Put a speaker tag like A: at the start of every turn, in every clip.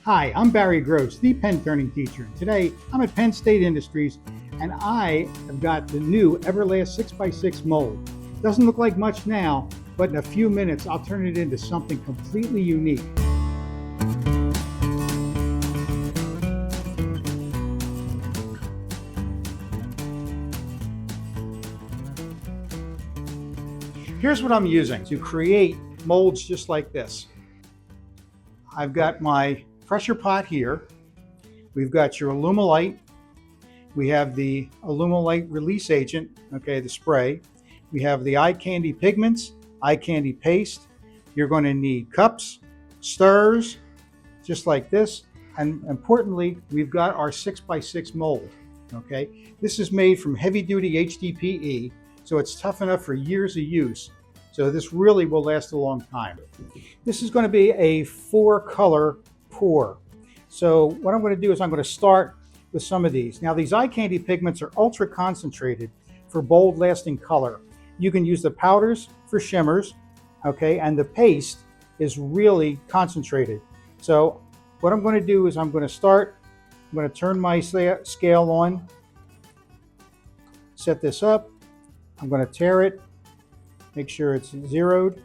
A: Hi, I'm Barry Gross, the pen turning teacher. And today I'm at Penn State Industries and I have got the new Everlast 6x6 mold. Doesn't look like much now, but in a few minutes I'll turn it into something completely unique. Here's what I'm using to create molds just like this. I've got my pressure pot here. We've got your alumalite. We have the alumalite release agent, okay, the spray. We have the eye candy pigments, eye candy paste. You're going to need cups, stirrers, just like this. And importantly, we've got our 6x6 mold, okay? This is made from heavy duty HDPE, so it's tough enough for years of use. So this really will last a long time. This is going to be a 4-color pour. So what I'm going to do is I'm going to start with some of these. Now these eye candy pigments are ultra concentrated for bold lasting color. You can use the powders for shimmers, okay, and the paste is really concentrated. So what I'm going to do is I'm going to turn my scale on, set this up, I'm going to tare it, make sure it's zeroed,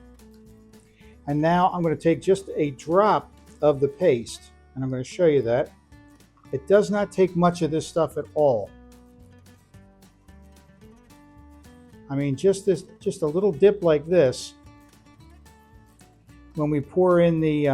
A: and now I'm going to take just a drop of the paste, and I'm going to show you that. It does not take much of this stuff at all. I mean, just a little dip like this, when we pour in the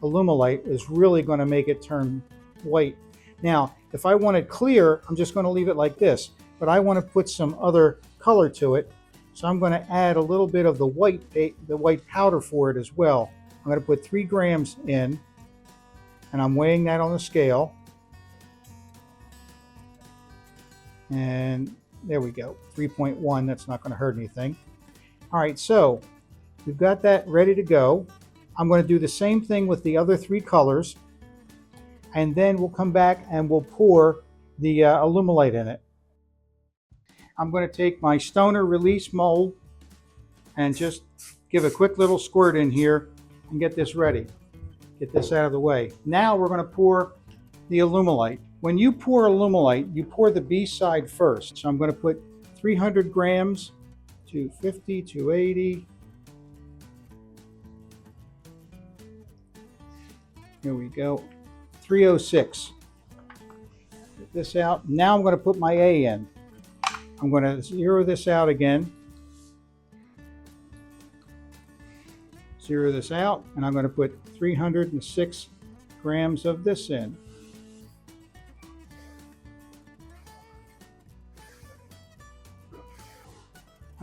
A: alumalite, is really going to make it turn white. Now, if I want it clear, I'm just going to leave it like this, but I want to put some other color to it. So I'm going to add a little bit of the white powder for it as well. I'm going to put 3 grams in, and I'm weighing that on the scale. And there we go, 3.1. That's not going to hurt anything. All right, so we've got that ready to go. I'm going to do the same thing with the other 3 colors, and then we'll come back and we'll pour the alumalite in it. I'm going to take my stoner release mold and just give a quick little squirt in here and get this ready. Get this out of the way. Now we're going to pour the alumalite. When you pour alumalite, you pour the B side first. So I'm going to put 300 grams, 250, 280. Here we go, 306. Get this out. Now I'm going to put my A in. I'm going to zero this out again. Zero this out, and I'm going to put 306 grams of this in.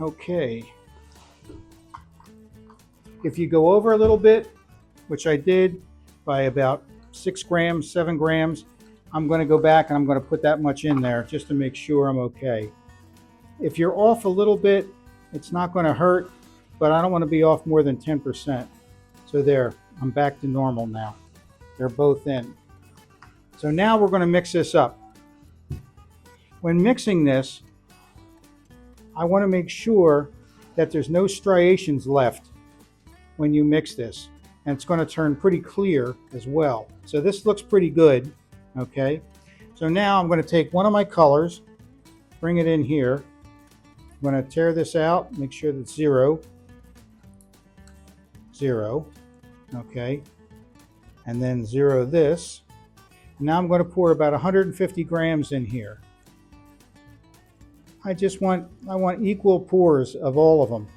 A: Okay. If you go over a little bit, which I did by about 6 grams, 7 grams, I'm going to go back and I'm going to put that much in there just to make sure I'm okay. If you're off a little bit, it's not going to hurt, but I don't want to be off more than 10%. So there, I'm back to normal now. They're both in. So now we're going to mix this up. When mixing this, I want to make sure that there's no striations left when you mix this. And it's going to turn pretty clear as well. So this looks pretty good, okay? So now I'm going to take one of my colors, bring it in here. I'm going to tear this out, make sure that's 0, 0, okay, and then 0 this. Now I'm going to pour about 150 grams in here. I want equal pours of all of them.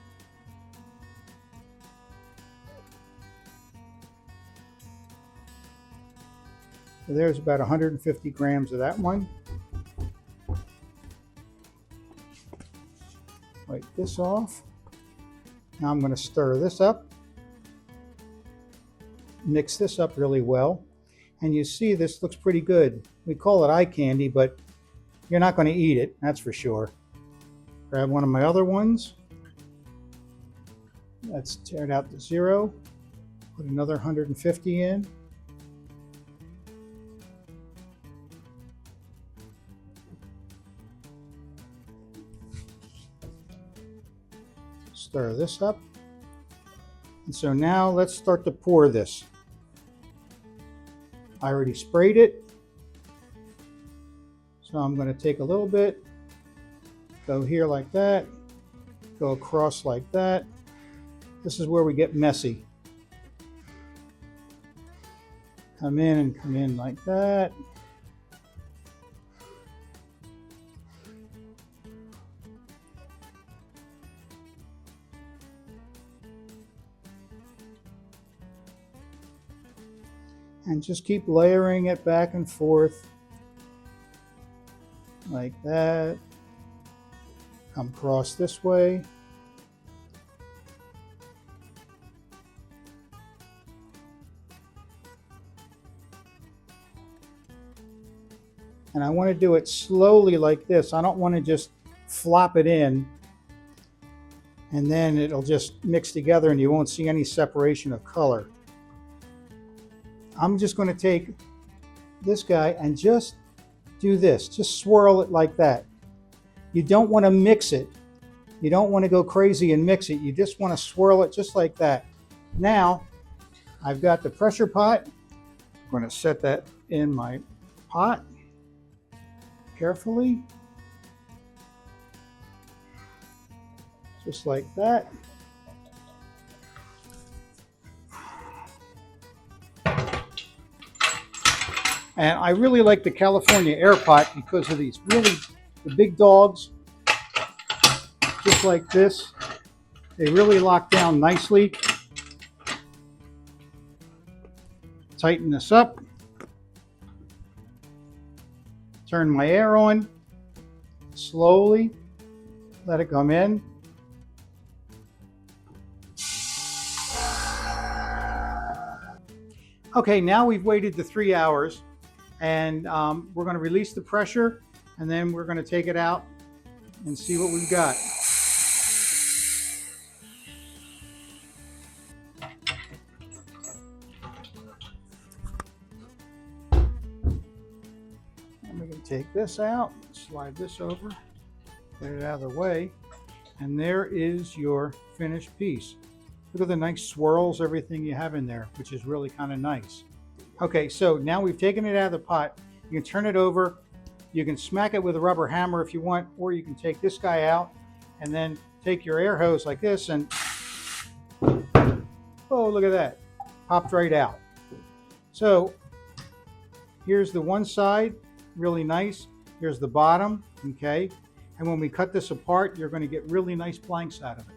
A: So there's about 150 grams of that one. Wipe this off. Now I'm going to stir this up. Mix this up really well. And you see this looks pretty good. We call it eye candy, but you're not going to eat it, that's for sure. Grab one of my other ones. Let's tear it out to 0. Put another 150 in. Stir this up. And so now let's start to pour this. I already sprayed it. So I'm going to take a little bit, go here like that, go across like that. This is where we get messy. Come in like that. And just keep layering it back and forth like that. Come across this way. And I want to do it slowly like this. I don't want to just flop it in and then it'll just mix together and you won't see any separation of color. I'm just going to take this guy and just do this. Just swirl it like that. You don't want to mix it. You don't want to go crazy and mix it. You just want to swirl it just like that. Now, I've got the pressure pot. I'm going to set that in my pot carefully. Just like that. And I really like the California air pot because of these the big dogs, just like this. They really lock down nicely. Tighten this up. Turn my air on. Slowly let it come in. Okay, now we've waited the 3 hours. And we're going to release the pressure and then we're going to take it out and see what we've got. And we can take this out, slide this over, get it out of the way, and there is your finished piece. Look at the nice swirls, everything you have in there, which is really kind of nice. Okay, so now we've taken it out of the pot. You can turn it over. You can smack it with a rubber hammer if you want, or you can take this guy out and then take your air hose like this and, oh, look at that. Popped right out. So here's the one side, really nice. Here's the bottom, okay? And when we cut this apart, you're going to get really nice blanks out of it.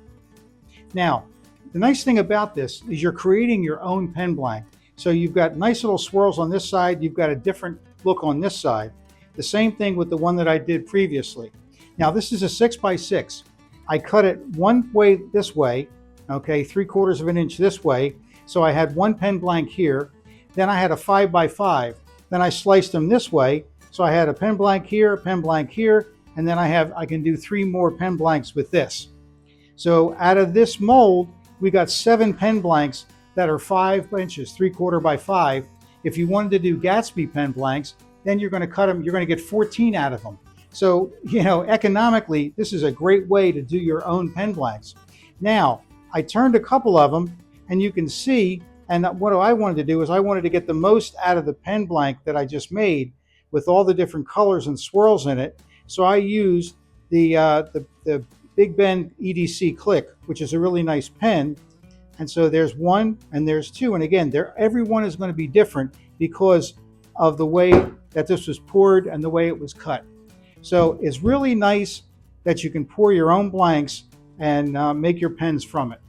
A: Now, the nice thing about this is you're creating your own pen blank. So you've got nice little swirls on this side. You've got a different look on this side. The same thing with the one that I did previously. Now this is a 6x6. I cut it one way this way, okay, 3/4 of an inch this way. So I had one pen blank here. Then I had a 5x5. Then I sliced them this way. So I had a pen blank here, a pen blank here, and then I can do 3 more pen blanks with this. So out of this mold, we got 7 pen blanks that are 5 inches, 3/4 by 5. If you wanted to do Gatsby pen blanks, then you're going to cut them, you're going to get 14 out of them. So, you know, economically, this is a great way to do your own pen blanks. Now, I turned a couple of them and you can see, and what I wanted to do is I wanted to get the most out of the pen blank that I just made with all the different colors and swirls in it. So I used the Big Ben EDC Click, which is a really nice pen. And so there's 1 and there's 2. And again, every one is going to be different because of the way that this was poured and the way it was cut. So it's really nice that you can pour your own blanks and make your pens from it.